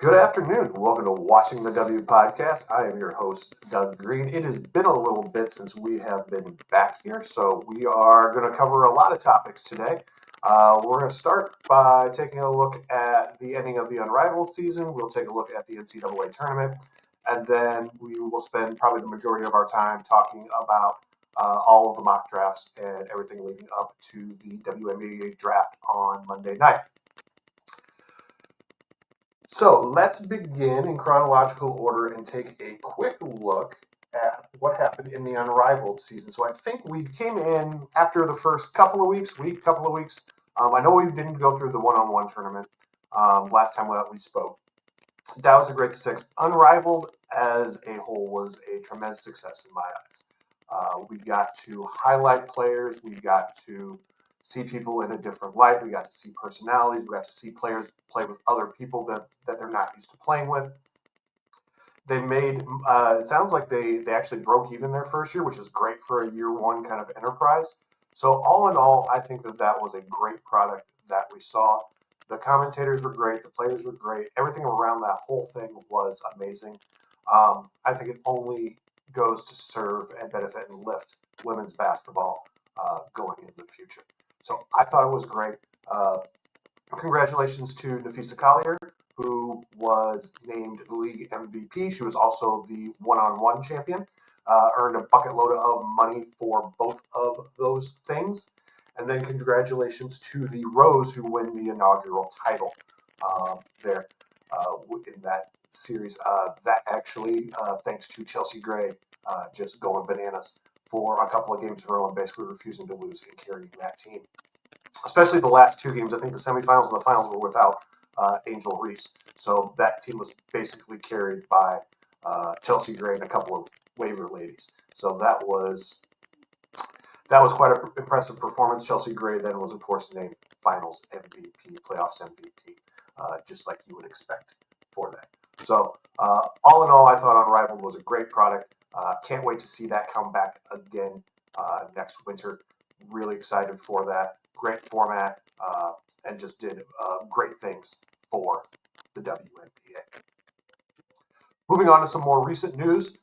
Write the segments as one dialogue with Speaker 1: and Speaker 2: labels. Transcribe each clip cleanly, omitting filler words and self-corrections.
Speaker 1: Good afternoon. Welcome to Watching the W podcast. I am your host, Doug Green. It has been a little bit since we have been back here, so we are going to cover a lot of topics today. We're going to start by taking a look at the ending of the Unrivaled season. We'll take a look at the NCAA tournament, and then we will spend probably the majority of our time talking about all of the mock drafts and everything leading up to the WNBA draft on Monday night. So let's begin in chronological order and take a quick look at what happened in the Unrivaled season. So I think we came in after the first couple of weeks. I know we didn't go through the one-on-one tournament last time that we spoke. That was a great success. Unrivaled as a whole was a tremendous success in my eyes. We got to highlight players. We got to see people in a different light. We got to see personalities. We got to see players play with other people that they're not used to playing with. They made, it sounds like they actually broke even their first year, which is great for a year one kind of enterprise. So all in all, I think that was a great product that we saw. The commentators were great. The players were great. Everything around that whole thing was amazing. I think it only goes to serve and benefit and lift women's basketball going into the future. So I thought it was great. Congratulations to Nafisa Collier, who was named the league MVP. She was also the one-on-one champion, earned a bucket load of money for both of those things. And then congratulations to the Rose, who win the inaugural title there in that series. That actually, thanks to Chelsea Gray, just going bananas for a couple of games in a row and basically refusing to lose and carrying that team. Especially the last two games. I think the semifinals and the finals were without Angel Reese. So that team was basically carried by Chelsea Gray and a couple of waiver ladies. So that was quite an impressive performance. Chelsea Gray then was, of course, named Finals MVP, Playoffs MVP, just like you would expect for that. So all in all, I thought Unrivaled was a great product. Can't wait to see that come back again next winter. Really excited for that. Great format, and just did great things for the WNBA. Moving on to some more recent news,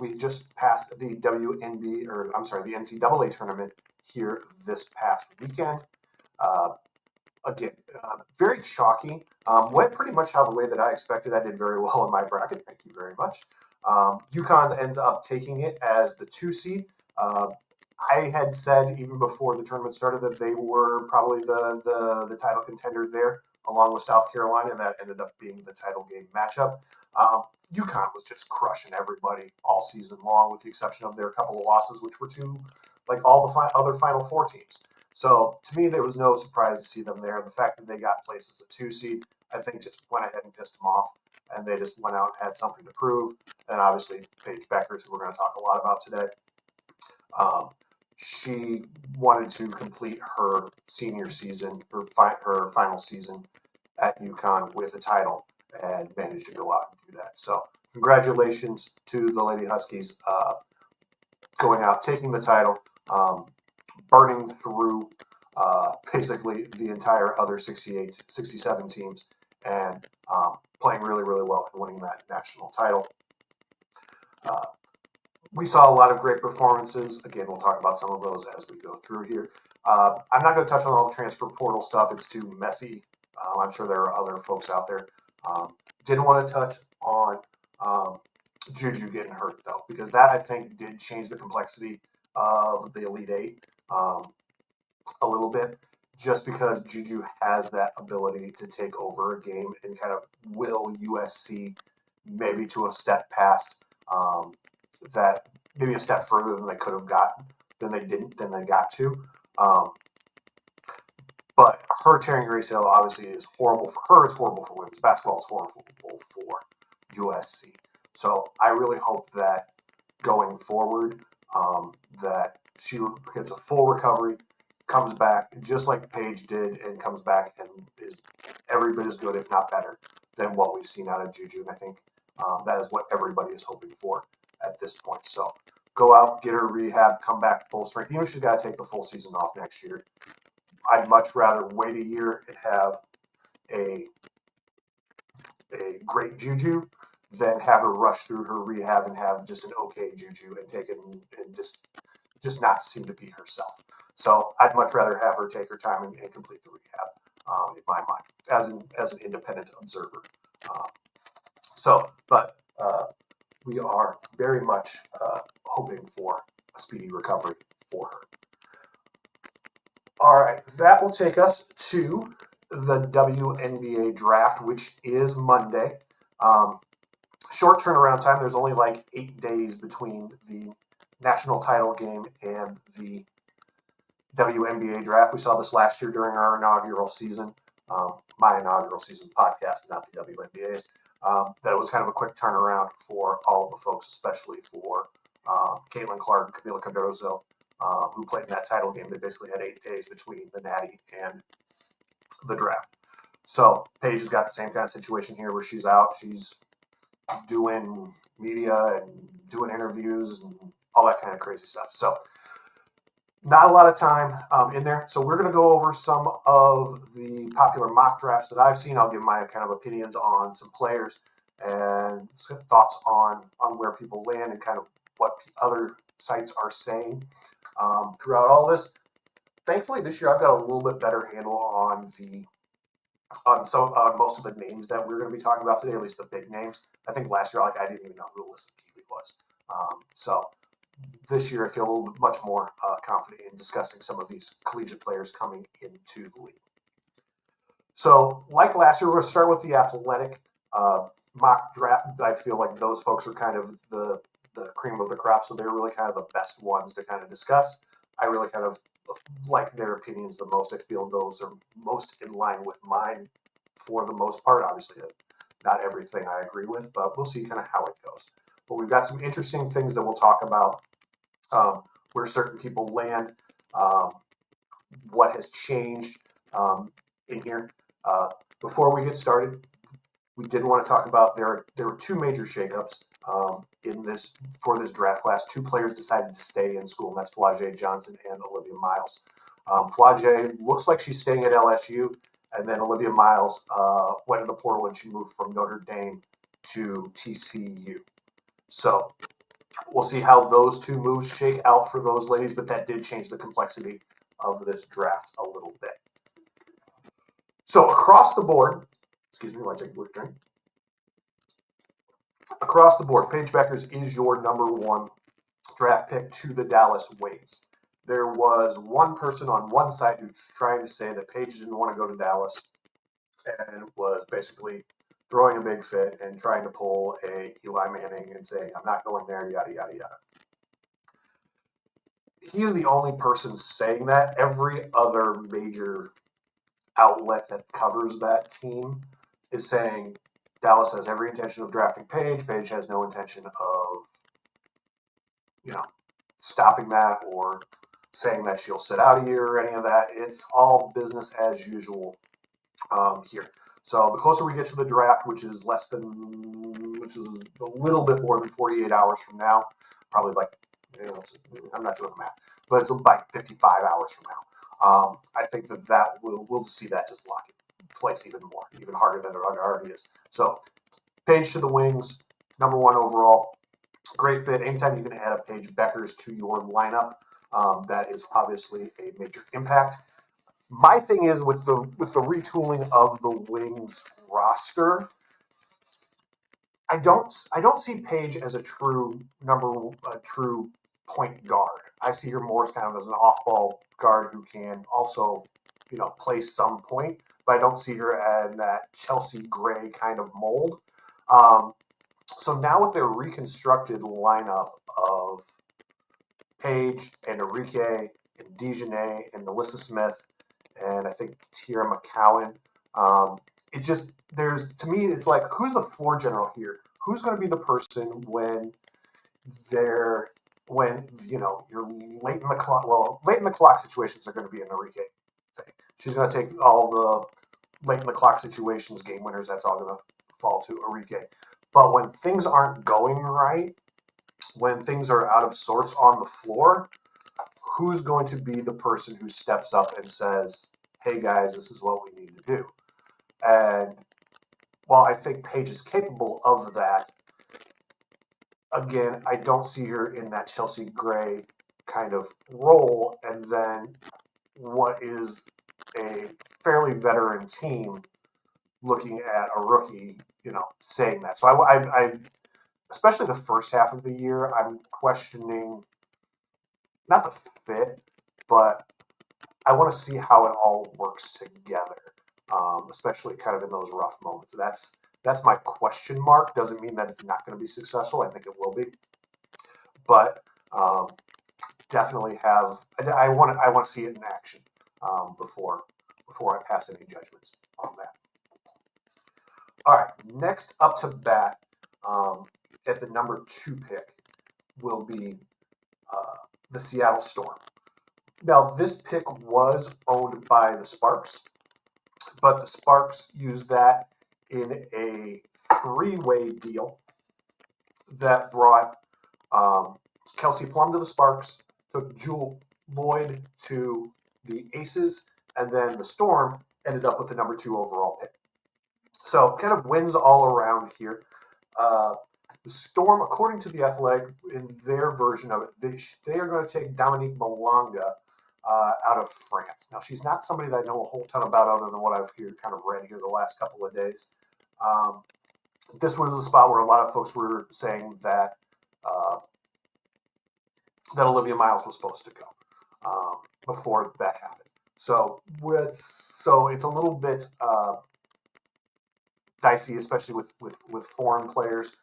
Speaker 1: we just passed the the NCAA tournament here this past weekend. Again, very chalky. Went pretty much how the way that I expected. I did very well in my bracket. Thank you very much. UConn ends up taking it as the 2 seed. I had said even before the tournament started that they were probably the title contender there, along with South Carolina, and that ended up being the title game matchup. UConn was just crushing everybody all season long, with the exception of their couple of losses, which were to like all the other Final Four teams. So to me, there was no surprise to see them there. The fact that they got placed as a 2 seed, I think, just went ahead and pissed them off, and they just went out and had something to prove. And obviously, Paige Beckers, who we're going to talk a lot about today. She wanted to complete her senior season, her final season at UConn with a title, and managed to go out and do that. So congratulations to the Lady Huskies going out, taking the title, burning through basically the entire other 67 teams, and playing really, really well and winning that national title. We saw a lot of great performances. Again, we'll talk about some of those as we go through here. I'm not going to touch on all the transfer portal stuff. It's too messy. I'm sure there are other folks out there. Didn't want to touch on Juju getting hurt, though, because that, I think, did change the complexity of the Elite Eight a little bit, just because Juju has that ability to take over a game and kind of will USC maybe to a step past that, maybe a step further than they could have gotten, than they got to. But her tearing her ACL obviously is horrible for her. It's horrible for women's basketball. It's horrible for USC. So I really hope that going forward, that she gets a full recovery, comes back just like Paige did, and comes back and is every bit as good, if not better, than what we've seen out of Juju. And I think that is what everybody is hoping for at this point. So go out, get her rehab, come back full strength. Even if she's got to take the full season off next year, I'd much rather wait a year and have a a great juju than have her rush through her rehab and have just an okay juju and take it and just not seem to be herself. So I'd much rather have her take her time and complete the rehab, in my mind, as an independent observer. Um, but we are very much hoping for a speedy recovery for her. All right, that will take us to the WNBA draft, which is Monday. Short turnaround time. There's only like 8 days between the national title game and the WNBA draft. We saw this last year during our inaugural season, my inaugural season podcast, not the WNBA's. That it was kind of a quick turnaround for all of the folks, especially for Caitlin Clark, Camila Cardozo, who played in that title game. They basically had 8 days between the Natty and the draft. So Paige has got the same kind of situation here where she's out. She's doing media and doing interviews and all that kind of crazy stuff. So not a lot of time in there. So we're going to go over some of the popular mock drafts that I've seen. I'll give my kind of opinions on some players and some thoughts on where people land and kind of what other sites are saying throughout all this. Thankfully, this year I've got a little bit better handle on most of the names that we're going to be talking about today, at least the big names. I think last year, I didn't even know who Alyssa Keeley was. So this year, I feel a little bit much more confident in discussing some of these collegiate players coming into the league. So, like last year, we're going to start with the athletic mock draft. I feel like those folks are kind of the cream of the crop, so they're really kind of the best ones to kind of discuss. I really kind of like their opinions the most. I feel those are most in line with mine for the most part. Obviously, not everything I agree with, but we'll see kind of how it goes. But we've got some interesting things that we'll talk about, where certain people land, what has changed in here. Before we get started, we did want to talk about there were 2 major shakeups for this draft class. 2 players decided to stay in school, and that's Flau'jae Johnson and Olivia Miles. Flau'jae looks like she's staying at LSU, and then Olivia Miles went to the portal and she moved from Notre Dame to TCU. So we'll see how those 2 moves shake out for those ladies, but that did change the complexity of this draft a little bit. So across the board, excuse me while I take a quick drink. Across the board, Paige Bueckers is your number 1 draft pick to the Dallas Wings. There was one person on one side who's trying to say that Paige didn't want to go to Dallas and was basically throwing a big fit and trying to pull a Eli Manning and saying, I'm not going there, yada, yada, yada. He's the only person saying that. Every other major outlet that covers that team is saying Dallas has every intention of drafting Paige. Paige has no intention of, stopping that or saying that she'll sit out a year or any of that. It's all business as usual here. So the closer we get to the draft, which is a little bit more than 48 hours from now, probably like, I'm not doing the math, but it's like 55 hours from now. I think that we'll see that just lock in place even more, even harder than it already is. So Paige to the Wings, number 1 overall. Great fit. Anytime you can add a Paige Bueckers to your lineup, that is obviously a major impact. My thing is with the retooling of the Wings roster, I don't see Paige as a true point guard. I see her more as kind of as an off-ball guard who can also, play some point, but I don't see her in that Chelsea Gray kind of mold. So now with their reconstructed lineup of Paige and Enrique and Dejanay and Melissa Smith and I think Tierra McCowan, to me, it's like, who's the floor general here? Who's going to be the person when you're late in the clock? Well, late in the clock situations are going to be an Enrique thing. She's going to take all the late in the clock situations, game winners. That's all going to fall to Enrique. But when things aren't going right, when things are out of sorts on the floor, who's going to be the person who steps up and says, hey guys, this is what we need to do? And while I think Paige is capable of that, again, I don't see her in that Chelsea Gray kind of role. And then what is a fairly veteran team looking at a rookie, saying that. So I especially the first half of the year, I'm questioning not the fit, but I want to see how it all works together, especially kind of in those rough moments. That's my question mark. Doesn't mean that it's not going to be successful. I think it will be, but definitely have. I want to see it in action before I pass any judgments on that. All right, next up to bat at the number 2 pick will be the Seattle Storm. Now, this pick was owned by the Sparks, but the Sparks used that in a 3-way deal that brought Kelsey Plum to the Sparks, took Jewel Lloyd to the Aces, and then the Storm ended up with the number 2 overall pick. So kind of wins all around here. The Storm, according to the Athletic, in their version of it, they are going to take Dominique Malanga out of France. Now, she's not somebody that I know a whole ton about other than what I've kind of read here the last couple of days. This was a spot where a lot of folks were saying that that Olivia Miles was supposed to go before that happened. So it's a little bit dicey, especially with foreign players,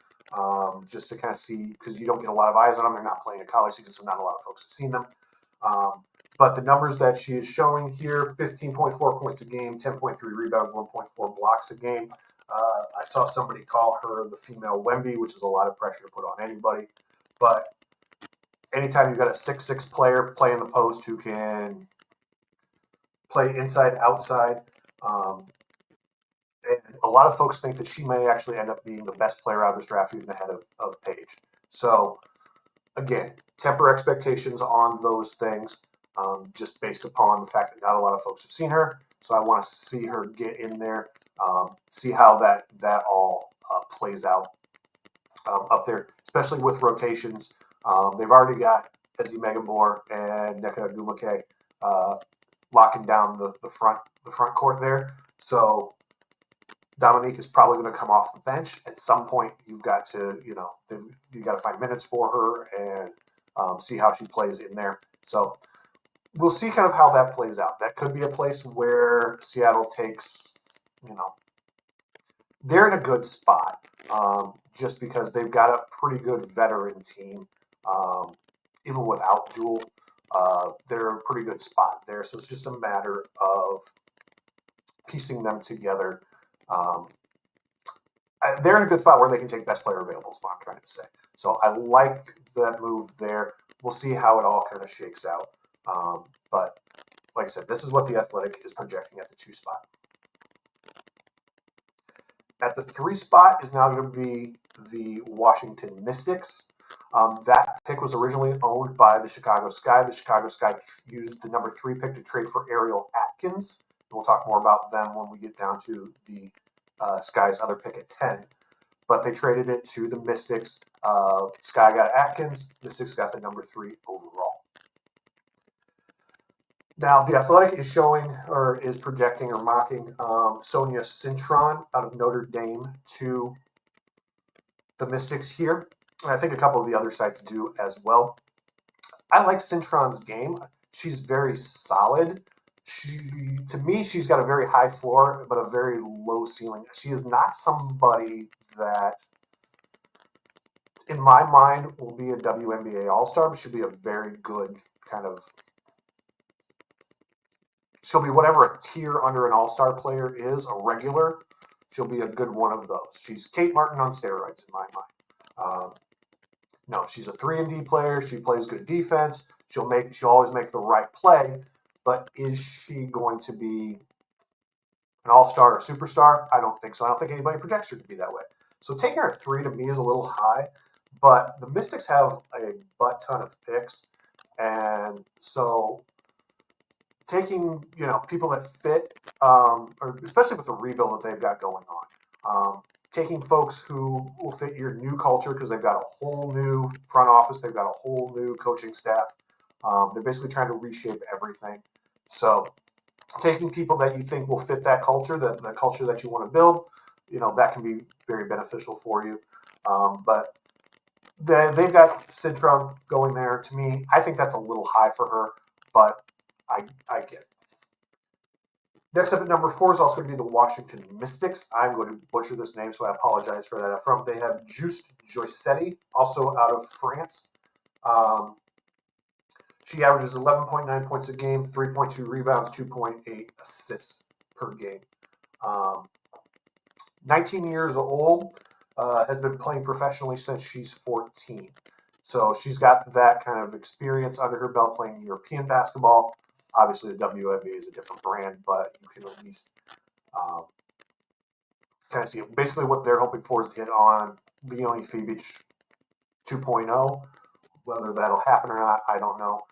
Speaker 1: just to kind of see, because you don't get a lot of eyes on them. They're not playing a college season, so not a lot of folks have seen them. But the numbers that she is showing here, 15.4 points a game, 10.3 rebounds, 1.4 blocks a game. I saw somebody call her the female Wemby, which is a lot of pressure to put on anybody. But anytime you've got a 6'6" player playing the post who can play inside, outside, and a lot of folks think that she may actually end up being the best player out of this draft, even ahead of Paige. So, again, temper expectations on those things, just based upon the fact that not a lot of folks have seen her. So I want to see her get in there, see how that all plays out up there, especially with rotations. They've already got Ezzy Megamore and Nneka Ogwumike locking down the front court there. So Dominique is probably going to come off the bench at some point. You've got to, you got to find minutes for her and see how she plays in there. So we'll see kind of how that plays out. That could be a place where Seattle takes, they're in a good spot just because they've got a pretty good veteran team. Even without Jewel, they're in a pretty good spot there. So it's just a matter of piecing them together. They're in a good spot where they can take best player available is what I'm trying to say. So I like that move there. We'll see how it all kind of shakes out. But like I said, this is what the Athletic is projecting at the 2 spot. At the 3 spot is now going to be the Washington Mystics. That pick was originally owned by the Chicago Sky. The Chicago Sky used the number 3 pick to trade for Ariel Atkins. And we'll talk more about them when we get down to the Sky's other pick at 10. But they traded it to the Mystics. Sky got Atkins. Mystics got the number 3 overall. Now, the Athletic is showing, or is projecting or mocking Sonia Cintron out of Notre Dame to the Mystics here. And I think a couple of the other sites do as well. I like Cintron's game. She's very solid. To me, she's got a very high floor, but a very low ceiling. She is not somebody that, in my mind, will be a WNBA All-Star, but she'll be a very good kind of, she'll be whatever a tier under an All-Star player is, a regular. She'll be a good one of those. She's Kate Martin on steroids, in my mind. No, she's a 3-and-D player. She plays good defense. She'll always make the right play. But is she going to be an all-star or superstar? I don't think so. I don't think anybody projects her to be that way. So taking her at 3 to me is a little high. But the Mystics have a butt ton of picks. And so taking, people that fit, or especially with the rebuild that they've got going on, Taking folks who will fit your new culture because they've got a whole new front office, they've got a whole new coaching staff. They're basically trying to reshape everything. So taking people that you think will fit that culture, the culture that you want to build, that can be very beneficial for you. But they've got Citron going there. To me, I think that's a little high for her, but I get it. Next up at number 4 is also going to be the Washington Mystics. I'm going to butcher this name, so I apologize for that up front. They have Juste Joycetti, also out of France. She averages 11.9 points a game, 3.2 rebounds, 2.8 assists per game. 19 years old, has been playing professionally since she's 14. So she's got that kind of experience under her belt playing European basketball. Obviously, the WNBA is a different brand, but you can at least kind of see it. Basically what they're hoping for is to hit on Leonie Fibic 2.0. Whether that'll happen or not, I don't know.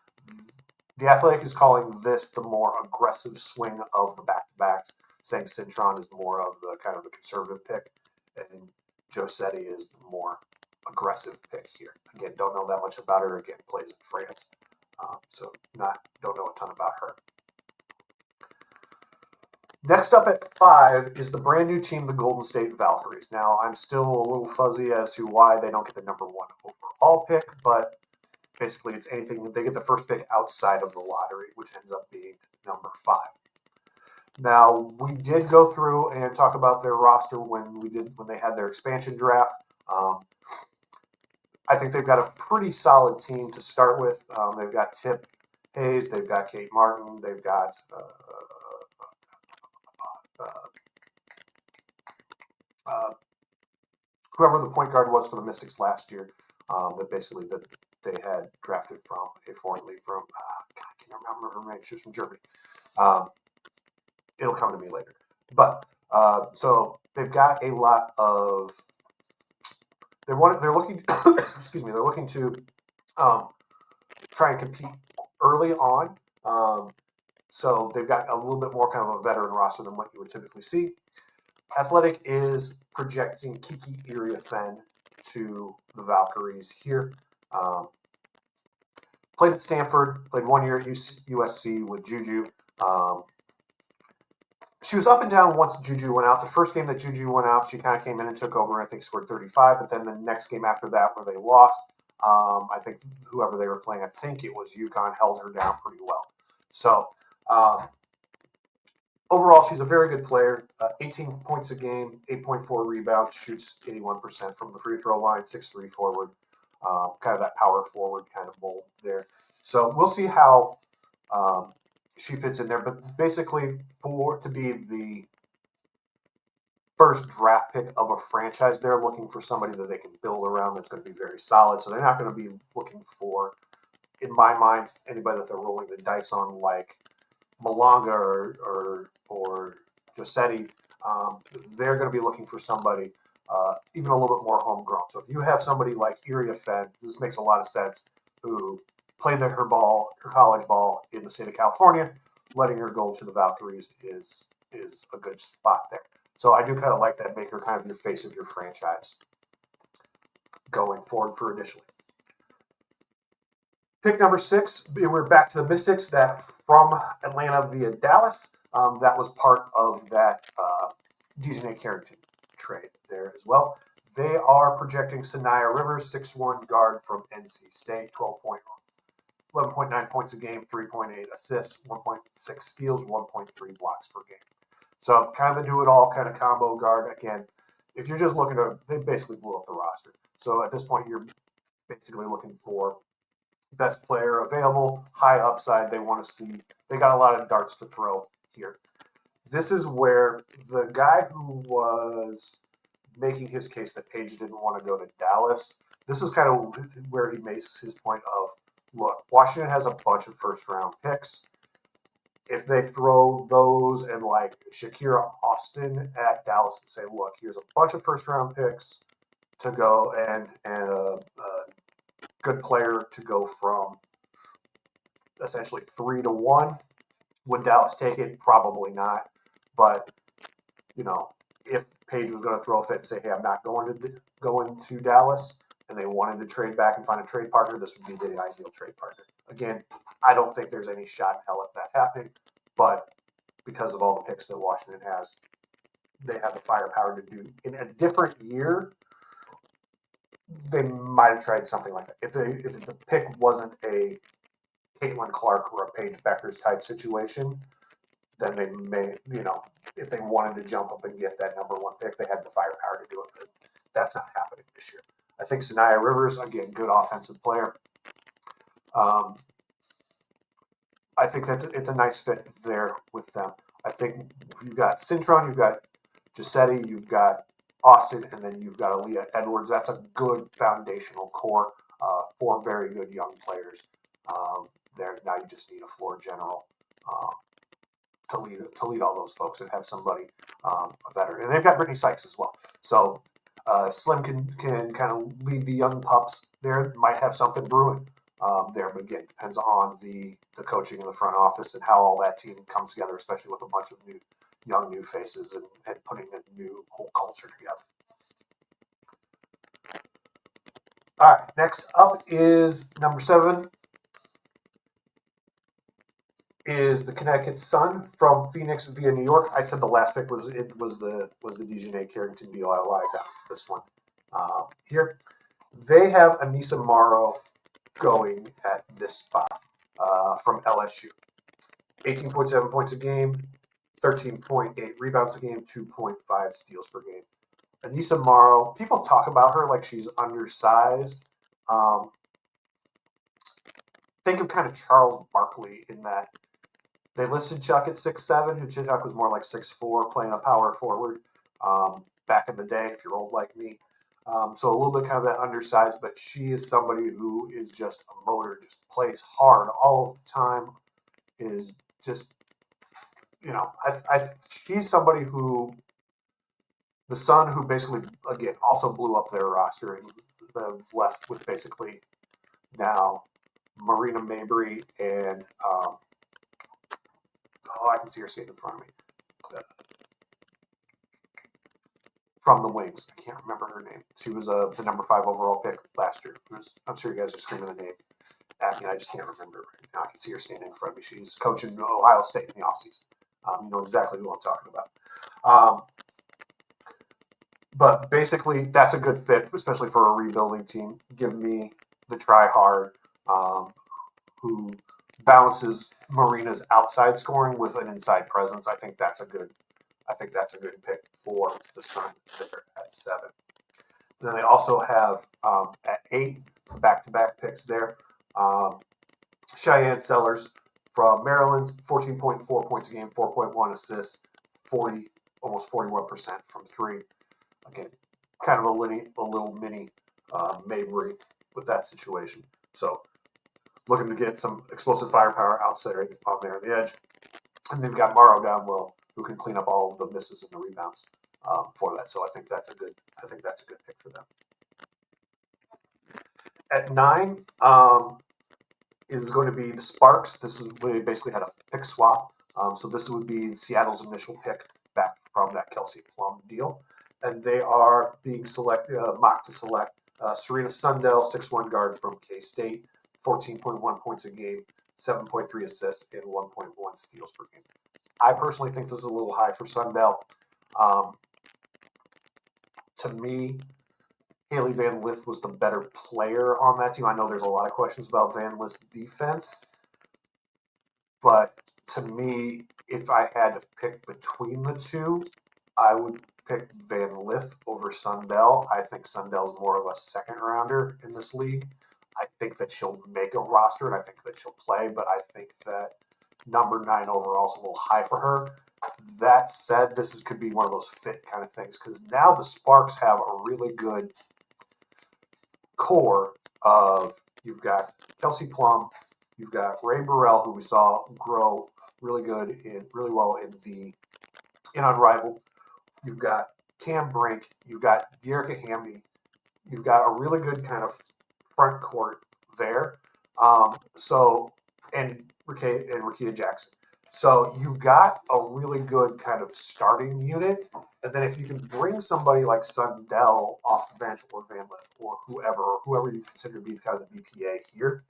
Speaker 1: The Athletic is calling this the more aggressive swing of the back-to-backs, saying Citron is more of the kind of the conservative pick, and Josetti is the more aggressive pick here. Again, don't know that much about her. Again, plays in France, so don't know a ton about her. Next up at 5 is the brand new team, the Golden State Valkyries. Now, I'm still a little fuzzy as to why they don't get the number 1 overall pick, but basically it's anything. They get the first pick outside of the lottery, which ends up being number 5. Now, we did go through and talk about their roster when they had their expansion draft. I think they've got a pretty solid team to start with. They've got Tip Hayes, they've got Kate Martin, they've got whoever the point guard was for the Mystics last year, that they had drafted from a foreign league from, I can't remember her name. She was from Germany. It'll come to me later. But so they've got a lot of. They're looking. Excuse me. They're looking to try and compete early on. So they've got a little bit more kind of a veteran roster than what you would typically see. Athletic is projecting Kiki Iriafen to the Valkyries here. Played at Stanford, played 1 year at USC with Juju. She was up and down once Juju went out. The first game that Juju went out, she kind of came in and took over and I think scored 35. But then the next game after that where they lost, I think whoever they were playing, I think it was UConn, held her down pretty well. So overall, she's a very good player. 18 points a game, 8.4 rebounds, shoots 81% from the free throw line, 6'3" forward, kind of that power forward kind of mold there. So we'll see how she fits in there. But basically, to be the first draft pick of a franchise, they're looking for somebody that they can build around that's going to be very solid. So they're not going to be looking for, in my mind, anybody that they're rolling the dice on like Malanga or Josetti. They're going to be looking for somebody even a little bit more homegrown. So if you have somebody like Iriafen, this makes a lot of sense, who played her college ball in the state of California, letting her go to the Valkyries is a good spot there. So I do kind of like that, make her kind of your face of your franchise going forward for initially. Pick number 6, we're back to the Mystics, that from Atlanta via Dallas. That was part of that Dejanay Carrington trade there as well. They are projecting Sanaya Rivers, 6'1" guard from NC State, 11.9 points a game, 3.8 assists, 1.6 steals, 1.3 blocks per game. So kind of a do-it-all kind of combo guard. Again, if you're just looking to, they basically blew up the roster. So at this point, you're basically looking for best player available, high upside. They want to see, they got a lot of darts to throw here. This is where the guy who was making his case that Page didn't want to go to Dallas, this is kind of where he makes his point of, look, Washington has a bunch of first-round picks. If they throw those and like Shakira Austin at Dallas and say, look, here's a bunch of first-round picks to go and a good player to go from essentially 3 to 1. Would Dallas take it? Probably not. But, if Paige was going to throw a fit and say, hey, I'm not going to Dallas, and they wanted to trade back and find a trade partner, this would be the ideal trade partner. Again, I don't think there's any shot in hell at that happening, but because of all the picks that Washington has, they have the firepower to do. In a different year, they might have tried something like that. If the pick wasn't a Caitlin Clark or a Paige Beckers type situation, then they may, if they wanted to jump up and get that number one pick, they had the firepower to do it. But that's not happening this year. I think Sanaya Rivers, again, good offensive player. I think it's a nice fit there with them. I think you've got Cintron, you've got Giuseppe, you've got Austin, and then you've got Aaliyah Edwards. That's a good foundational core. 4 very good young players there. Now you just need a floor general to lead all those folks and have somebody a veteran. And they've got Brittany Sykes as well. So Slim can kind of lead the young pups there. Might have something brewing there, but again, depends on the coaching in the front office and how all that team comes together, especially with a bunch of young new faces and putting a new whole culture together. All right, next up is number 7 is the Connecticut Sun from Phoenix via New York. I said the last pick was the DeJounte Carrington deal. I lied about this one here. They have Anissa Morrow going at this spot from LSU. 18.7 points a game, 13.8 rebounds a game, 2.5 steals per game. Anissa Morrow, people talk about her like she's undersized. Think of kind of Charles Barkley in that they listed Chuck at 6'7", who Chuck was more like 6'4", playing a power forward back in the day, if you're old like me. So a little bit kind of that undersized, but she is somebody who is just a motor, just plays hard all of the time, is just, she's somebody who the Sun, who basically, again, also blew up their roster and they've left with basically now Marina Mabry and, I can see her skating in front of me. From the Wings. I can't remember her name. She was the number 5 overall pick last year. I'm sure you guys are screaming the name at me. I just can't remember right now. I can see her standing in front of me. She's coaching Ohio State in the offseason. You know exactly who I'm talking about. But basically, that's a good fit, especially for a rebuilding team. Give me the try-hard who balances Marina's outside scoring with an inside presence. I think that's a good pick for the Sun there at 7. Then they also have at 8 back-to-back picks there. Cheyenne Sellers from Maryland, 14.4 points a game, 4.1 assists, almost 41% from 3. Again, kind of a little mini Mabry with that situation. So looking to get some explosive firepower outside on there on the edge. And they've got Morrow down low, who can clean up all of the misses and the rebounds for that. So I think that's a good pick for them. At 9 is going to be the Sparks. They basically had a pick swap. So this would be Seattle's initial pick back from that Kelsey Plum deal. And they are being mocked to select Serena Sundell, 6'1" guard from K-State, 14.1 points a game, 7.3 assists, and 1.1 steals per game. I personally think this is a little high for Sundell. To me, Haley Van Lith was the better player on that team. I know there's a lot of questions about Van Lith's defense, but to me, if I had to pick between the two, I would pick Van Lith over Sundell. I think Sundell's more of a second rounder in this league. I think that she'll make a roster, and I think that she'll play, but I think that number 9 overall is a little high for her. That said, could be one of those fit kind of things, because now the Sparks have a really good core of, you've got Kelsey Plum, you've got Ray Burrell, who we saw grow really well in Unrivaled. You've got Cam Brink, you've got Dearica Hamby, you've got a really good kind of front court there. And Rakia Jackson. So you've got a really good kind of starting unit. And then if you can bring somebody like Sundell off the bench or Van Lith or whoever you consider to be kind of the BPA here,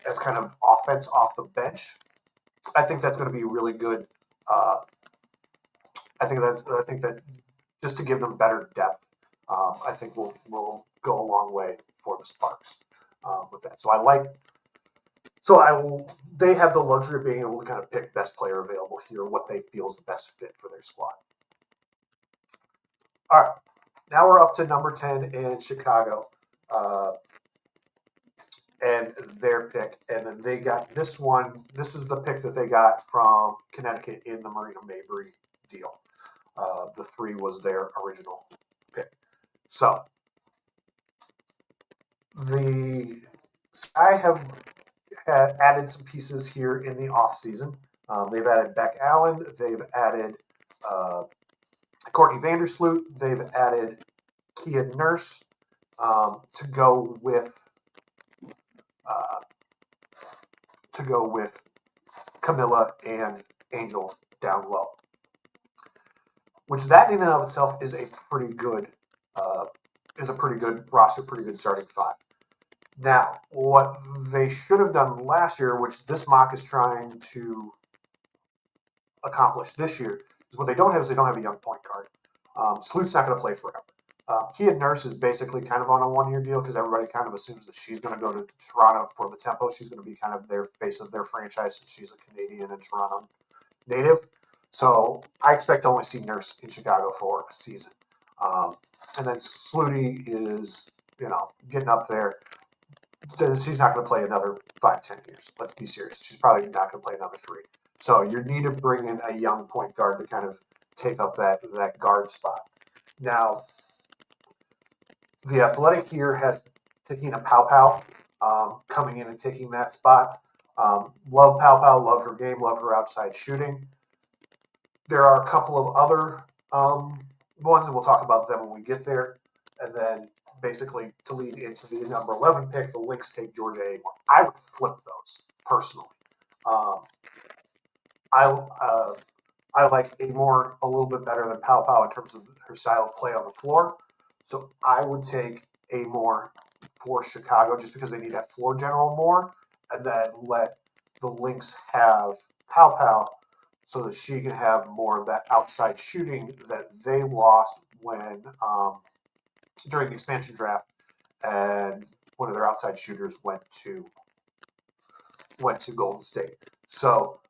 Speaker 1: as kind of offense off the bench, I think that's going to be really good. I think that just to give them better depth, I think will go a long way for the Sparks with that. So I like. So I will. They have the luxury of being able to kind of pick best player available here, what they feel is the best fit for their squad. All right, now we're up to number 10 in Chicago, and their pick, and then they got this one. This is the pick that they got from Connecticut in the Marina Mabry deal. The 3 was their original pick. So I have added some pieces here in the offseason. They've added Beck Allen. They've added Courtney Vandersloot. They've added Kia Nurse to go with Camilla and Angel down low. Which that in and of itself is a pretty good roster, pretty good starting 5. Now, what they should have done last year, which this mock is trying to accomplish this year, is what they don't have a young point guard. Sloot's not going to play forever. Kia Nurse is basically kind of on a 1-year deal because everybody kind of assumes that she's going to go to Toronto for the tempo. She's going to be kind of their face of their franchise since she's a Canadian and Toronto native. So I expect to only see Nurse in Chicago for a season. And then Sluty is, getting up there. She's not going to play another 5-10 years. Let's be serious. She's probably not going to play another 3. So you need to bring in a young point guard to kind of take up that guard spot. Now, the Athletic here has Takina Paopao coming in and taking that spot. Love Paopao, love her game, love her outside shooting. There are a couple of other ones, and we'll talk about them when we get there. And then basically to lead into the number 11 pick, the Lynx take Georgia Amore. I would flip those personally. I like Amore a little bit better than Paopao in terms of her style of play on the floor. So I would take Amore for Chicago just because they need that floor general more, and then let the Lynx have Paopao so that she can have more of that outside shooting that they lost when during the expansion draft, and one of their outside shooters went to Golden State. So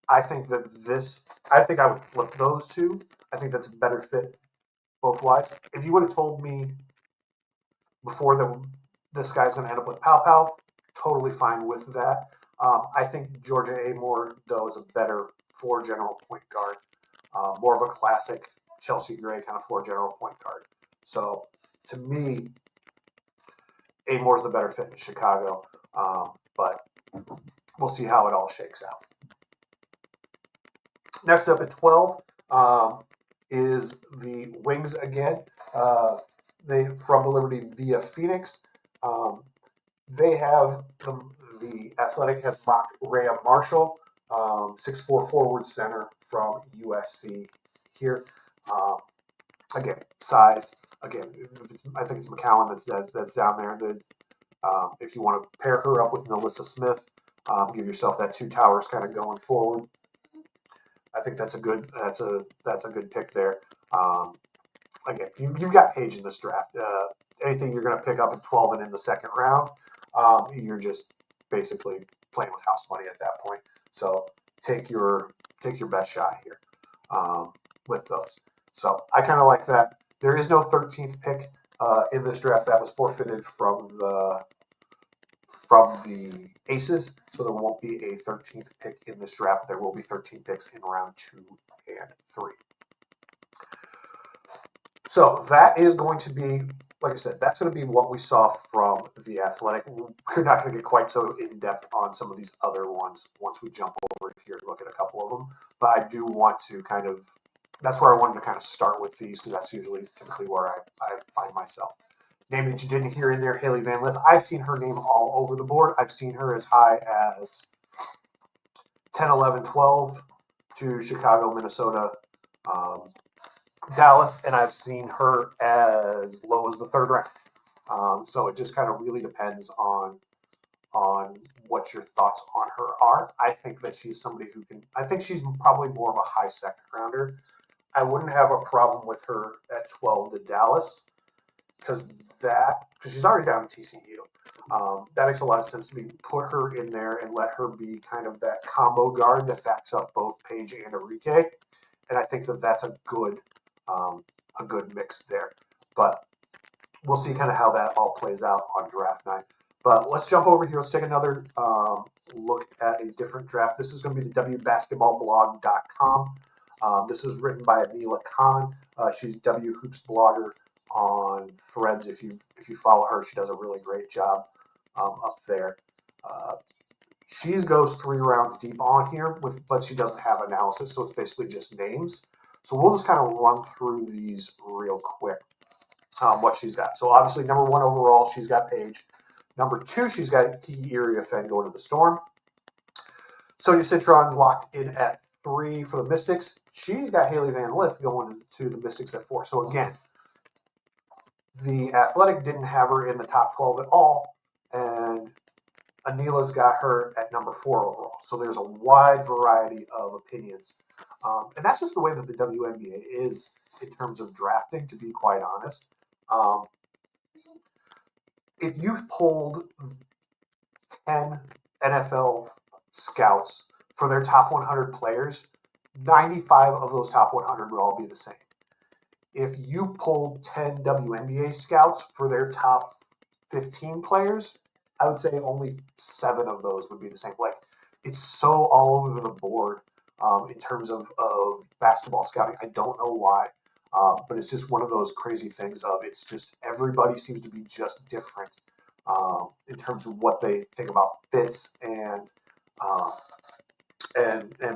Speaker 1: I think I would flip those 2. I think that's a better fit both wise. If you would have told me before that this guy's going to end up with Paopao, totally fine with that. I think Georgia Amore, though, is a better floor general point guard, more of a classic Chelsea Gray kind of floor general point guard. So to me, Amore's the better fit in Chicago, but we'll see how it all shakes out. Next up at 12 is the Wings again. They from the Liberty via Phoenix. They have the Athletic has mocked Rhea Marshall, 6'4" forward center from USC here. Again, size. Again, I think it's McCowan that's down there. If you want to pair her up with Melissa Smith, give yourself that 2 towers kind of going forward. I think that's a good pick there. Again, you've got Paige in this draft. Anything you're going to pick up at 12 and in the second round, you're just basically playing with house money at that point. So take your best shot here with those. So I kind of like that. There is no 13th pick in this draft. That was forfeited from the Aces, so there won't be a 13th pick in this draft. There will be 13 picks in round 2 and 3. So that is going to be, like I said, that's going to be what we saw from the Athletic. We're not going to get quite so in-depth on some of these other ones once we jump over here to look at a couple of them. But I do want to that's where I wanted to kind of start with these, because that's typically where I find myself. Name that you didn't hear in there, Haley Van Lith. I've seen her name all over the board. I've seen her as high as 10, 11, 12 to Chicago, Minnesota. Dallas, and I've seen her as low as the third round. So it just kind of really depends on what your thoughts on her are. I think that she's somebody who can. I think she's probably more of a high second rounder. I wouldn't have a problem with her at 12 to Dallas because she's already down to TCU. That makes a lot of sense to me. Put her in there and let her be kind of that combo guard that backs up both Paige and Enrique, and I think that that's a good mix there. But we'll see kind of how that all plays out on draft night. But let's jump over here. Let's take another look at a different draft. This is going to be the WBasketballblog.com. This is written by Anila Khan. She's W Hoops blogger on Threads. If you follow her, she does a really great job up there. She goes 3 rounds deep on here, but she doesn't have analysis, so it's basically just names. So we'll just kind of run through these real quick. What she's got. So obviously, number 1 overall, she's got Paige. Number 2, she's got Kiki Iriafen going to the Storm. Sonia Citron's locked in at 3 for the Mystics. She's got Haley Van Lith going to the Mystics at 4. So again, the Athletic didn't have her in the top 12 at all, and Anila's got her at number 4 overall. So there's a wide variety of opinions. And that's just the way that the WNBA is in terms of drafting, to be quite honest. If you pulled 10 NFL scouts for their top 100 players, 95 of those top 100 would all be the same. If you pulled 10 WNBA scouts for their top 15 players, I would say only 7 of those would be the same. Like, it's so all over the board in terms of basketball scouting. I don't know why. But it's just one of those crazy things of it's just everybody seems to be just different in terms of what they think about fits and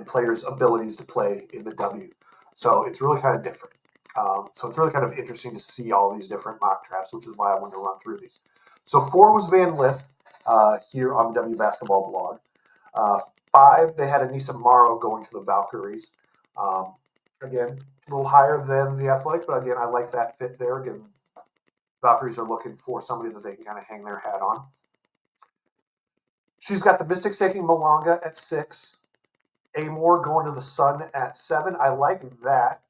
Speaker 1: players' abilities to play in the W. So it's really kind of different. So it's really kind of interesting to see all these different mock drafts, which is why I wanted to run through these. So 4 was Van Lith here on the W Basketball blog. 5, they had Anissa Morrow going to the Valkyries. Again, a little higher than the Athletic, but again, I like that fit there. Again, Valkyries are looking for somebody that they can kind of hang their hat on. She's got the Mystics taking Malanga at 6. Amore going to the Sun at 7. I like that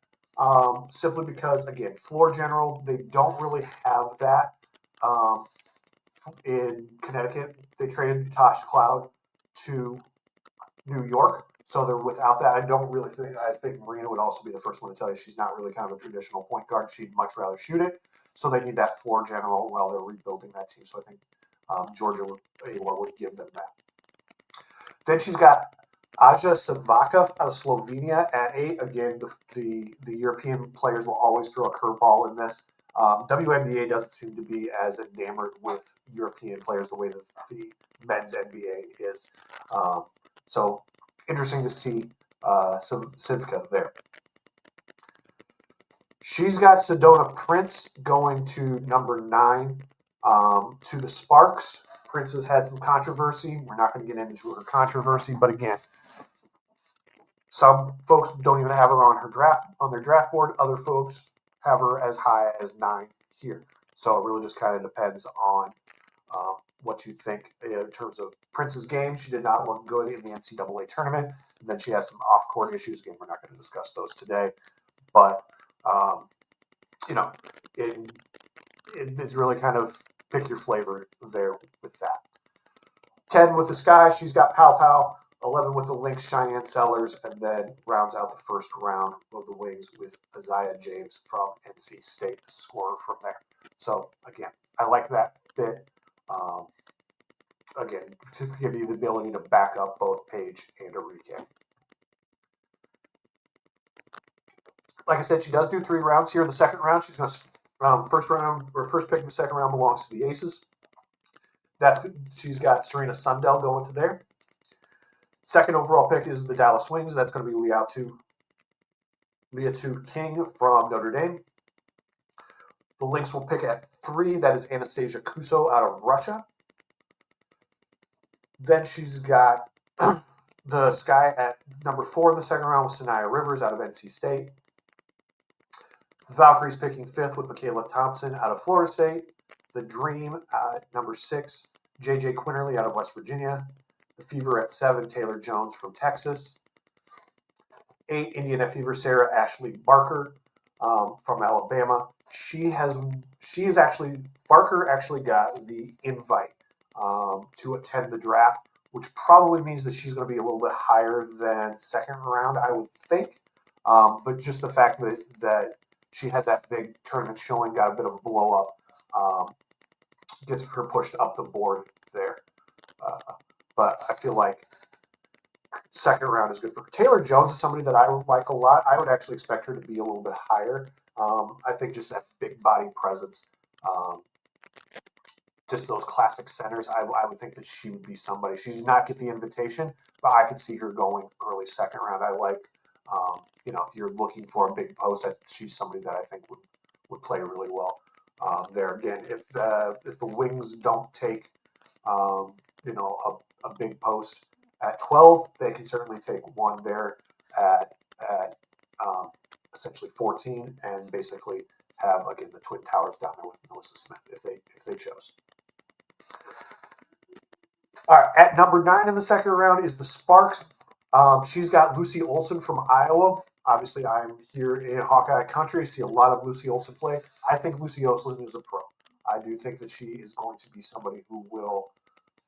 Speaker 1: simply because, again, floor general, they don't really have that in Connecticut. They traded Tosh Cloud to New York. So they're without that. I think Marina would also be the first one to tell you she's not really kind of a traditional point guard. She'd much rather shoot it. So they need that floor general while they're rebuilding that team. So I think Georgia would give them that. Then she's got Aja Savakov out of Slovenia at 8. Again, the European players will always throw a curveball in this. WNBA doesn't seem to be as enamored with European players the way that the men's NBA is. So interesting to see some Sivka there. She's got Sedona Prince going to number 9 to the Sparks. Prince has had some controversy. We're not going to get into her controversy, but again, some folks don't even have her on their draft board. Other folks have her as high as 9 here. So it really just kind of depends on what you think in terms of Prince's game. She did not look good in the NCAA tournament. And then she has some off-court issues. Again, we're not going to discuss those today. But, it's really kind of pick your flavor there with that. 10 with the Sky, she's got Pow Pow. 11 with the Lynx, Cheyenne Sellers. And then rounds out the first round of the Wings with Isaiah James from NC State, the scorer from there. So, again, I like that fit. Again, to give you the ability to back up both Paige and Enrique. Like I said, she does do 3 rounds here in the second round. She's going to first pick in the second round belongs to the Aces. She's got Serena Sundell going to there. Second overall pick is the Dallas Wings. That's going to be Leah King from Notre Dame. The Lynx will pick at 3. That is Anastasia Kuso out of Russia. Then she's got the Sky at number 4 in the second round with Sanaya Rivers out of NC State. The Valkyries picking 5th with Michaela Thompson out of Florida State. The Dream at number 6, J.J. Quinterly out of West Virginia. The Fever at 7, Taylor Jones from Texas. 8, Indiana Fever, Sarah Ashley Barker from Alabama. Barker actually got the invite to attend the draft, which probably means that she's going to be a little bit higher than second round, I would think. But just the fact that she had that big tournament showing, got a bit of a blow up, gets her pushed up the board there. But I feel like second round is good for her. Taylor Jones is somebody that I would like a lot. I would actually expect her to be a little bit higher. I think just that big body presence, just those classic centers, I would think that she would be somebody. She did not get the invitation, but I could see her going early second round. I like, if you're looking for a big post, she's somebody that I think would play really well there. Again, if the Wings don't take, a big post at 12, they can certainly take one there at essentially 14, and basically have, again, the Twin Towers down there with Melissa Smith if they chose. All right, at number 9 in the second round is the Sparks. She's got Lucy Olson from Iowa. Obviously, I'm here in Hawkeye country. I see a lot of Lucy Olson play. I think Lucy Olson is a pro. I do think that she is going to be somebody who will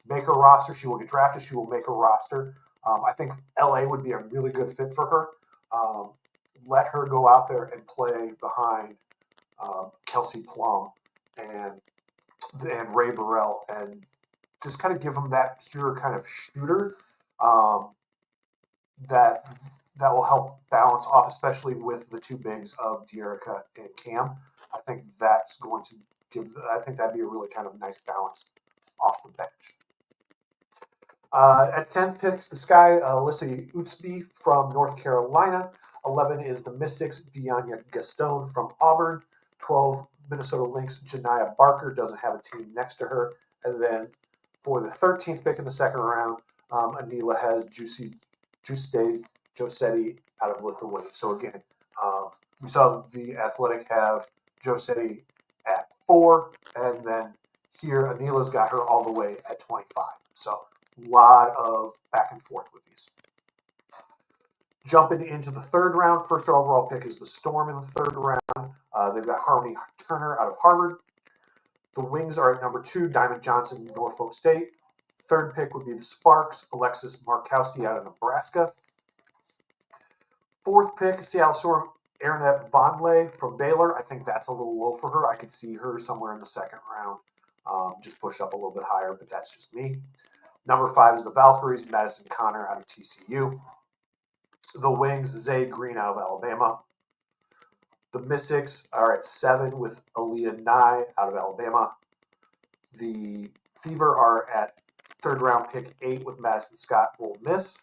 Speaker 1: make a roster. She will get drafted. She will make a roster. I think LA would be a really good fit for her. Let her go out there and play behind Kelsey Plum and Ray Burrell, and just kind of give them that pure kind of shooter that will help balance off, especially with the two bigs of Dearica and Cam. I think that's going to I think that'd be a really kind of nice balance off the bench. At 10 picks the Sky, Alyssa Utsby from North Carolina. 11 is the Mystics, Deanya Gaston from Auburn. 12, Minnesota Lynx, Janiyah Barker, doesn't have a team next to her. And then for the 13th pick in the second round, Anila has Juste Josetti out of Lithuania. So again, we saw the Athletic have Josetti at 4, and then here Anila's got her all the way at 25. So a lot of back and forth with these. Jumping into the third round, first overall pick is the Storm in the third round. They've got Harmony Turner out of Harvard. The Wings are at number 2, Diamond Johnson, Norfolk State. Third pick would be the Sparks, Alexis Markowski out of Nebraska. Fourth pick, Seattle Storm, Aaronette Vonleh from Baylor. I think that's a little low for her. I could see her somewhere in the second round, just push up a little bit higher, but that's just me. Number 5 is the Valkyries, Madison Connor out of TCU. The Wings, Zay Green out of Alabama. The Mystics are at 7 with Aaliyah Nye out of Alabama. The Fever are at third round pick 8 with Madison Scott, Ole Miss.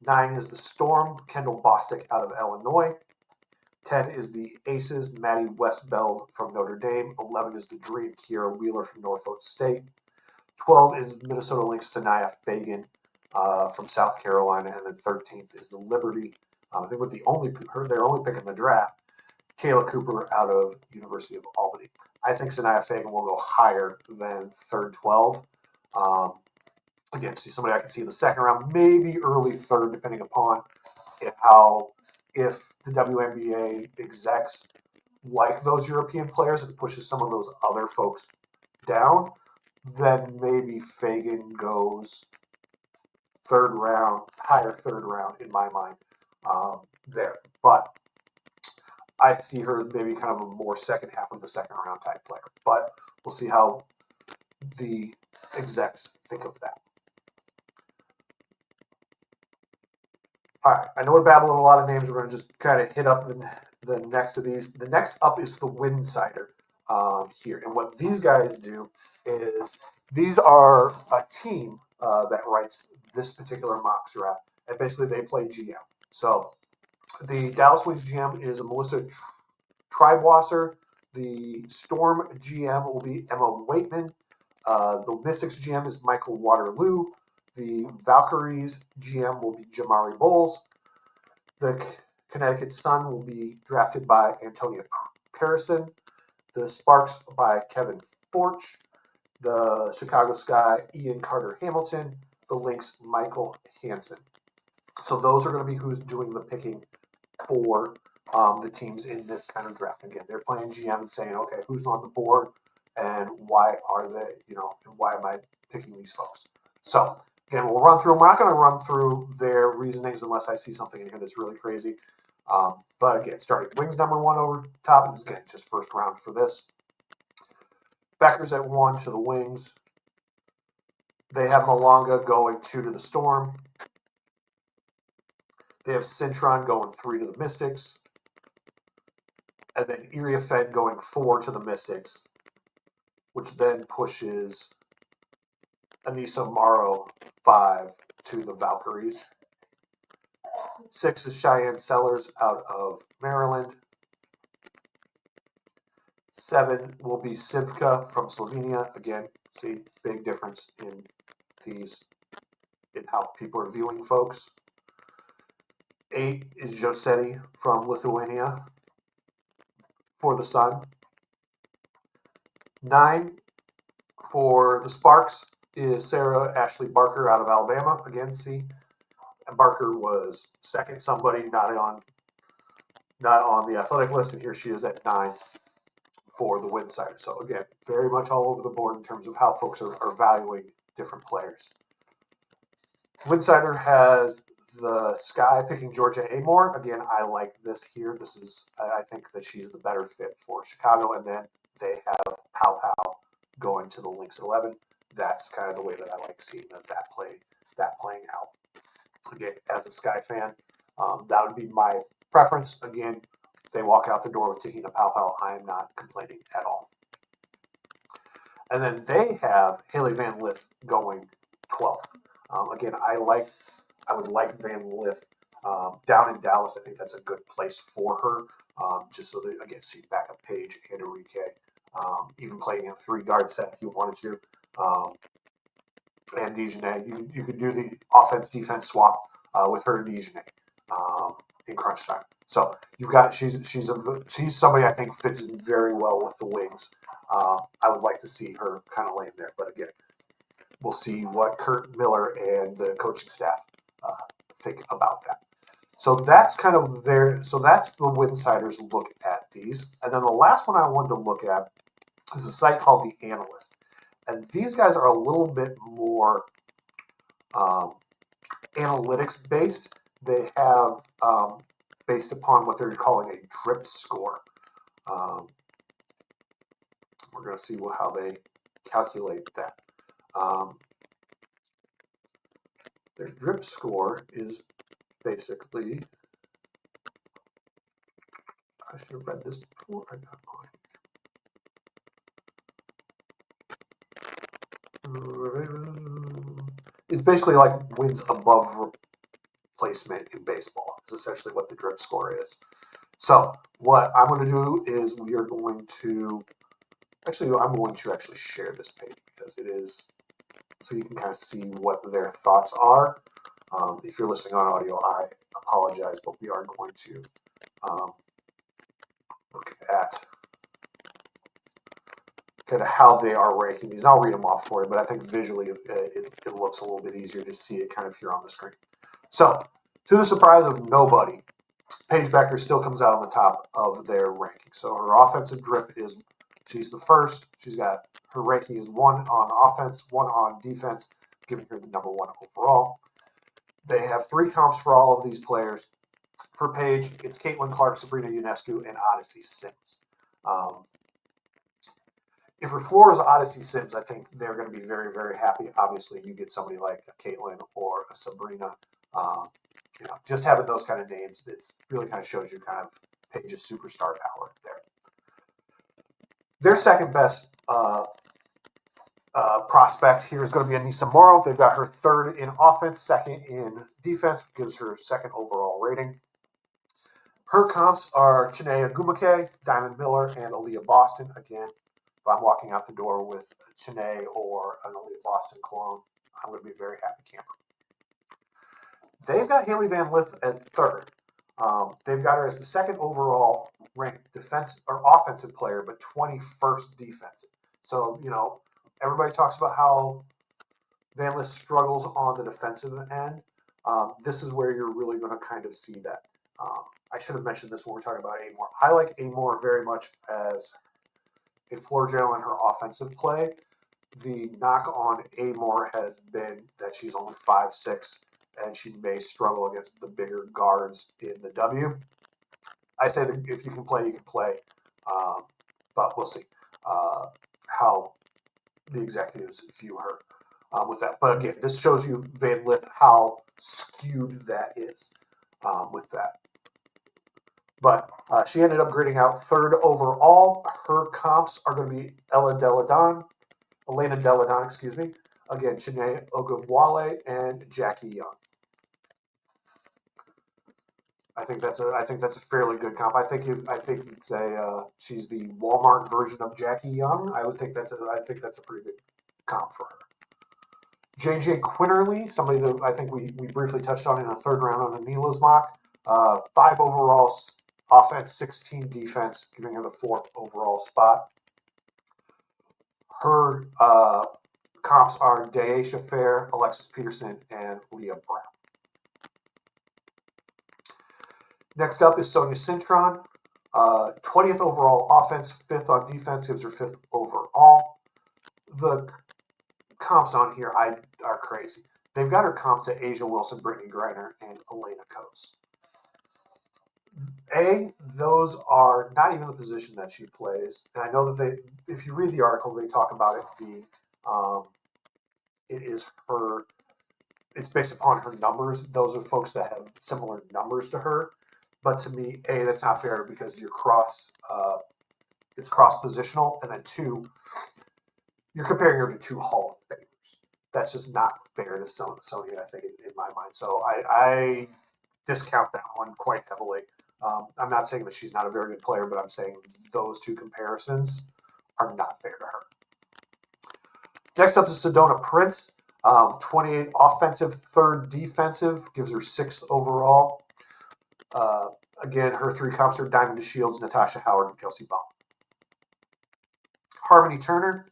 Speaker 1: 9 is the Storm, Kendall Bostic out of Illinois. 10 is the Aces, Maddie Westbeld from Notre Dame. 11 is the Dream, Kiera Wheeler from Norfolk State. 12 is Minnesota Lynx, Sanaya Fagan from South Carolina. And then 13th is the Liberty. I think with their only pick in the draft, Kayla Cooper out of University of Albany. I think Sanaya Fagan will go higher than third 12. Again, see somebody I can see in the second round, maybe early third, depending upon if the WNBA execs like those European players and pushes some of those other folks down, then maybe Fagan goes third round, higher third round in my mind there. But I see her maybe kind of a more second half of the second round type player. But we'll see how the execs think of that. All right, I know we're babbling a lot of names. We're going to just kind of hit up the next of these. The next up is the Winsider here. And what these guys do is these are a team that writes this particular mock draft. And basically they play GM. So the Dallas Wings GM is Melissa Triebwasser. The Storm GM will be Emma Waitman. The Mystics GM is Michael Waterloo. The Valkyries GM will be Jamari Bowles. The Connecticut Sun will be drafted by Antonia Harrison. The Sparks by Kevin Forch. The Chicago Sky, Ian Carter Hamilton. The Lynx, Michael Hansen. So those are going to be who's doing the picking for the teams in this kind of draft. Again, they're playing GM and saying, okay, who's on the board and why are they, and why am I picking these folks? So again, we'll run through them. We're not going to run through their reasonings unless I see something in here that's really crazy. But again, starting wings number 1 over top, and again, just first round for this. Beckers at 1 to the Wings. They have Malonga going 2 to the Storm. They have Cintron going 3 to the Mystics. And then Iriafen going 4 to the Mystics, which then pushes Anissa Morrow 5 to the Valkyries. 6 is Cheyenne Sellers out of Maryland. 7 will be Sivka from Slovenia. Again, see, big difference in these, in how people are viewing folks. 8 is Josetti from Lithuania for the Sun. 9 for the Sparks is Sarah Ashley Barker out of Alabama. Again, see, and Barker was second somebody not on the athletic list, and here she is at 9 for the Windsiders. So again, very much all over the board in terms of how folks are valuing different players. Windsider has the Sky picking Georgia Amore. Again, I like this here. I think that she's the better fit for Chicago. And then they have Pow Pow going to the Lynx 11. That's kind of the way that I like seeing that playing out. Again, as a Sky fan, that would be my preference. Again, if they walk out the door with Tahina Pow Pow, I am not complaining at all. And then they have Haley Van Lith going 12th. Again, I would like Van Lith down in Dallas. I think that's a good place for her, just so that, again, she's backup Paige and Enrique, even playing in a 3-guard set if you wanted to. And Dijonay, you could do the offense-defense swap with her and Dijonay in crunch time. So you've got she's somebody I think fits in very well with the Wings. I would like to see her kind of laying there, but again, we'll see what Kurt Miller and the coaching staff think about that. So that's kind of that's the Windsiders look at these. And then the last one I wanted to look at is a site called The Analyst. And these guys are a little bit more analytics based. They have based upon what they're calling a drip score. We're going to see how they calculate that. Their drip score is basically, I should have read this before I got mine. It's basically like wins above replacement in baseball. Is essentially what the drip score is. So what I'm going to do is I'm going to actually share this page because it is, so you can kind of see what their thoughts are. If you're listening on audio, I apologize, but we are going to look at kind of how they are ranking these. And I'll read them off for you, but I think visually it looks a little bit easier to see it kind of here on the screen. So, to the surprise of nobody, Paige Becker still comes out on the top of their ranking. So her offensive drip she's the first. She's got her ranking is 1 on offense, 1 on defense, giving her the number 1 overall. They have 3 comps for all of these players. For Paige, it's Caitlin Clark, Sabrina Ionescu, and Odyssey Sims. If her floor is Odyssey Sims, I think they're going to be very, very happy. Obviously, you get somebody like a Caitlin or a Sabrina. Just having those kind of names, it's really kind of shows you kind of Paige's superstar power there. Their second best prospect here is going to be Anissa Morrow. They've got her 3rd in offense, 2nd in defense, gives her 2nd overall rating. Her comps are Chinea Gumake, Diamond Miller, and Aaliyah Boston. Again, if I'm walking out the door with Chinea or an Aaliyah Boston clone, I'm going to be a very happy camper. They've got Haley Van Lith at 3rd. They've got her as the 2nd overall ranked defense or offensive player, but 21st defensive. So, everybody talks about how Van Lith struggles on the defensive end. This is where you're really going to kind of see that. I should have mentioned this when we're talking about Amore. I like Amore very much as a floor general in her offensive play. The knock on Amore has been that she's only 5'6", and she may struggle against the bigger guards in the W. I say that if you can play, you can play. But we'll see how the executives view her with that. But again, this shows you Van Lith how skewed that is with that. But she ended up grading out 3rd overall. Her comps are going to be Elena Deladon, again, Chiney Ogumwale, and Jackie Young. I think that's a fairly good comp. I think you'd say she's the Walmart version of Jackie Young. I think that's a pretty good comp for her. JJ Quinterly, somebody that I think we briefly touched on in the 3rd round on Anila's mock. 5 overall offense, 16 defense, giving her the 4th overall spot. Her comps are Daisha Fair, Alexis Peterson, and Leah Brown. Next up is Sonia Cintron. 20th overall offense, 5th on defense, gives her 5th overall. The comps on here are crazy. They've got her comp to Asia Wilson, Brittany Griner, and Elena Coates. Those are not even the position that she plays. And I know that if you read the article, they talk about it. It's based upon her numbers. Those are folks that have similar numbers to her. But to me, that's not fair because you're it's cross positional, and then 2, you're comparing her to 2 Hall of Famers. That's just not fair to Sonia, I think, in my mind. So I discount that one quite heavily. I'm not saying that she's not a very good player, but I'm saying those 2 comparisons are not fair to her. Next up is Sedona Prince. 28 offensive, 3rd defensive, gives her 6th overall. Again, her 3 comps are Diamond DeShields, Natasha Howard, and Kelsey Baum. Harmony Turner,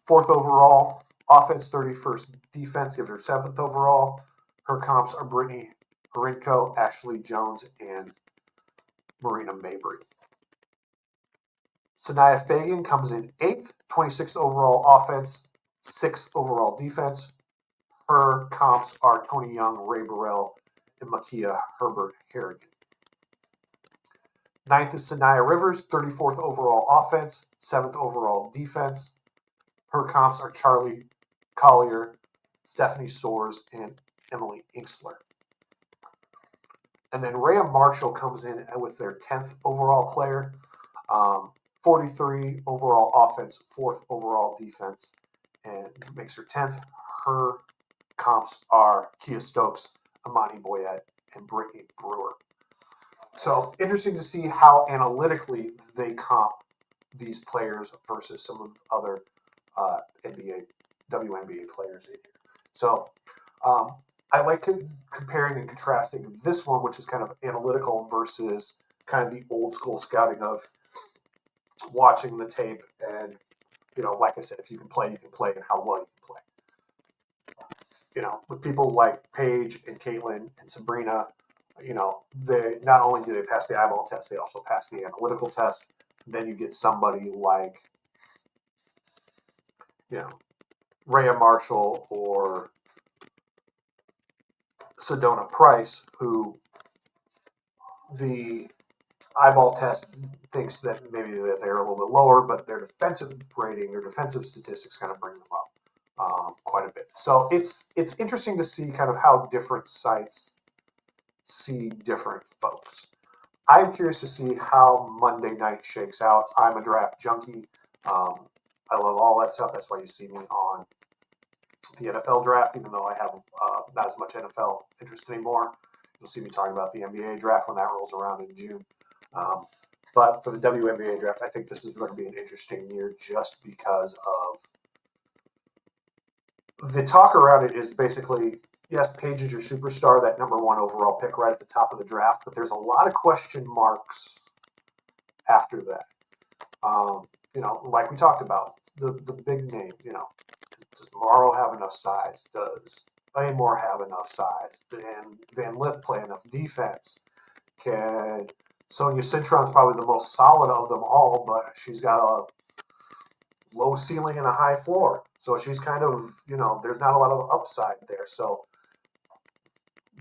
Speaker 1: 4th overall offense, 31st defense, gives her 7th overall. Her comps are Brittany Horinko, Ashley Jones, and Marina Mabry. Sanaya Fagan comes in 8th, 26th overall offense, 6th overall defense. Her comps are Tony Young, Ray Burrell, and Makia Herbert Harrigan. 9th is Sanaya Rivers, 34th overall offense, 7th overall defense. Her comps are Charlie Collier, Stephanie Soares, and Emily Inksler. And then Rhea Marshall comes in with their 10th overall player, 43 overall offense, 4th overall defense, and makes her 10th. Her comps are Kia Stokes, Amani Boyette, and Brittany Brewer. So interesting to see how analytically they comp these players versus some of the other WNBA players in here. So I like comparing and contrasting this one, which is kind of analytical, versus kind of the old school scouting of watching the tape and, like I said, if you can play, and how well you can play. With people like Paige and Caitlin and Sabrina, they not only do they pass the eyeball test, they also pass the analytical test. Then you get somebody like, Rhea Marshall or Sedona Price, who the eyeball test thinks that maybe that they're a little bit lower, but their defensive rating, their defensive statistics kind of bring them up quite a bit. So it's interesting to see kind of how different sites see different folks. I'm curious to see how Monday night shakes out. I'm a draft junkie. I love all that stuff. That's why you see me on the NFL draft, even though I have not as much NFL interest anymore. You'll see me talking about the NBA draft when that rolls around in June. But for the WNBA draft, I think this is going to be an interesting year just because of the talk around it is basically, yes, Paige is your superstar, that number 1 overall pick right at the top of the draft, but there's a lot of question marks after that. Like we talked about, the big name, does Morrow have enough size? Does Amore have enough size? And Van Lith play enough defense? Can Sonia Cintron's probably the most solid of them all, but she's got a low ceiling and a high floor. So she's kind of, there's not a lot of upside there. So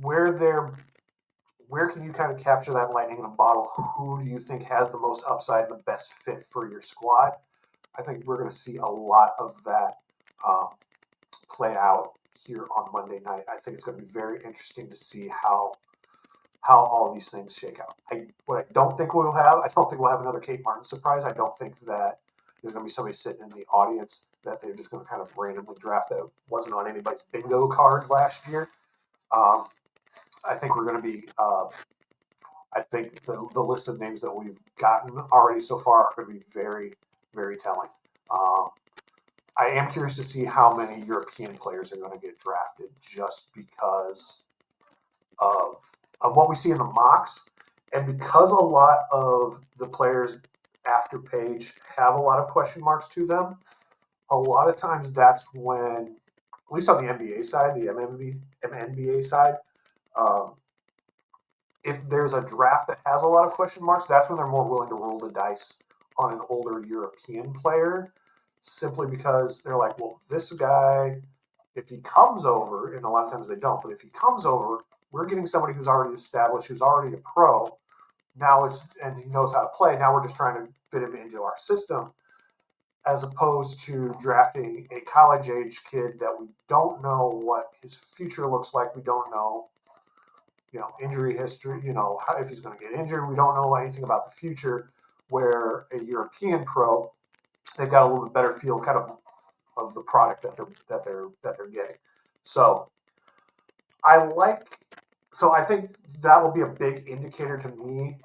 Speaker 1: where can you kind of capture that lightning in a bottle? Who do you think has the most upside and the best fit for your squad? I think we're going to see a lot of that play out here on Monday night. I think it's going to be very interesting to see how all these things shake out. I don't think we'll have another Kate Martin surprise. I don't think that there's going to be somebody sitting in the audience that they're just going to kind of randomly draft that wasn't on anybody's bingo card last year. I think we're going to be. I think the list of names that we've gotten already so far are going to be very, very telling. I am curious to see how many European players are going to get drafted, just because of what we see in the mocks, and because a lot of the players after Paige have a lot of question marks to them. A lot of times, that's when, at least on the NBA side, the MNBA side. If there's a draft that has a lot of question marks, that's when they're more willing to roll the dice on an older European player, simply because they're like, well, this guy, if he comes over, and a lot of times they don't, but if he comes over, we're getting somebody who's already established, who's already a pro. And he knows how to play. Now we're just trying to fit him into our system, as opposed to drafting a college-age kid that we don't know what his future looks like. We don't know, injury history, if he's going to get injured. We don't know anything about the future, where a European pro, they've got a little bit better feel kind of the product that they're getting. So I think that will be a big indicator to me,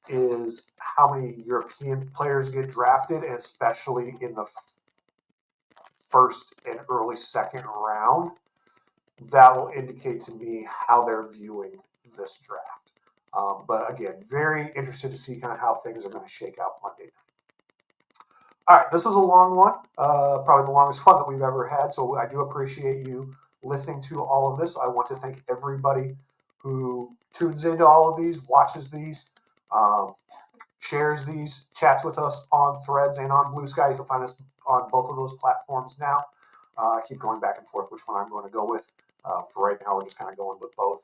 Speaker 1: is how many European players get drafted, and especially in the first and early second round. That will indicate to me how they're viewing this draft. But again, very interested to see kind of how things are going to shake out Monday night. All right, this was a long one, probably the longest one that we've ever had. So I do appreciate you listening to all of this. I want to thank everybody who tunes into all of these, watches these, shares these, chats with us on Threads and on Blue Sky. You can find us on both of those platforms now. I keep going back and forth which one I'm going to go with. For right now, we're just kind of going with both,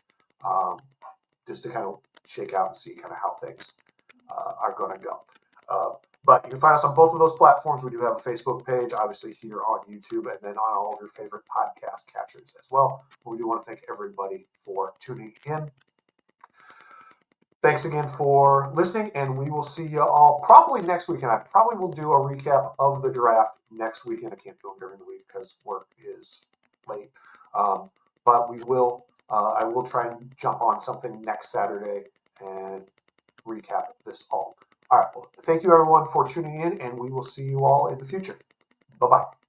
Speaker 1: just to kind of shake out and see kind of how things are going to go. But you can find us on both of those platforms. We do have a Facebook page, obviously here on YouTube, and then on all of your favorite podcast catchers as well. We do want to thank everybody for tuning in. Thanks again for listening, and we will see you all probably next weekend. I probably will do a recap of the draft next weekend. I can't do them during the week because work is late. But we will. I will try and jump on something next Saturday and recap this all. All right. Well, thank you everyone for tuning in, and we will see you all in the future. Bye-bye.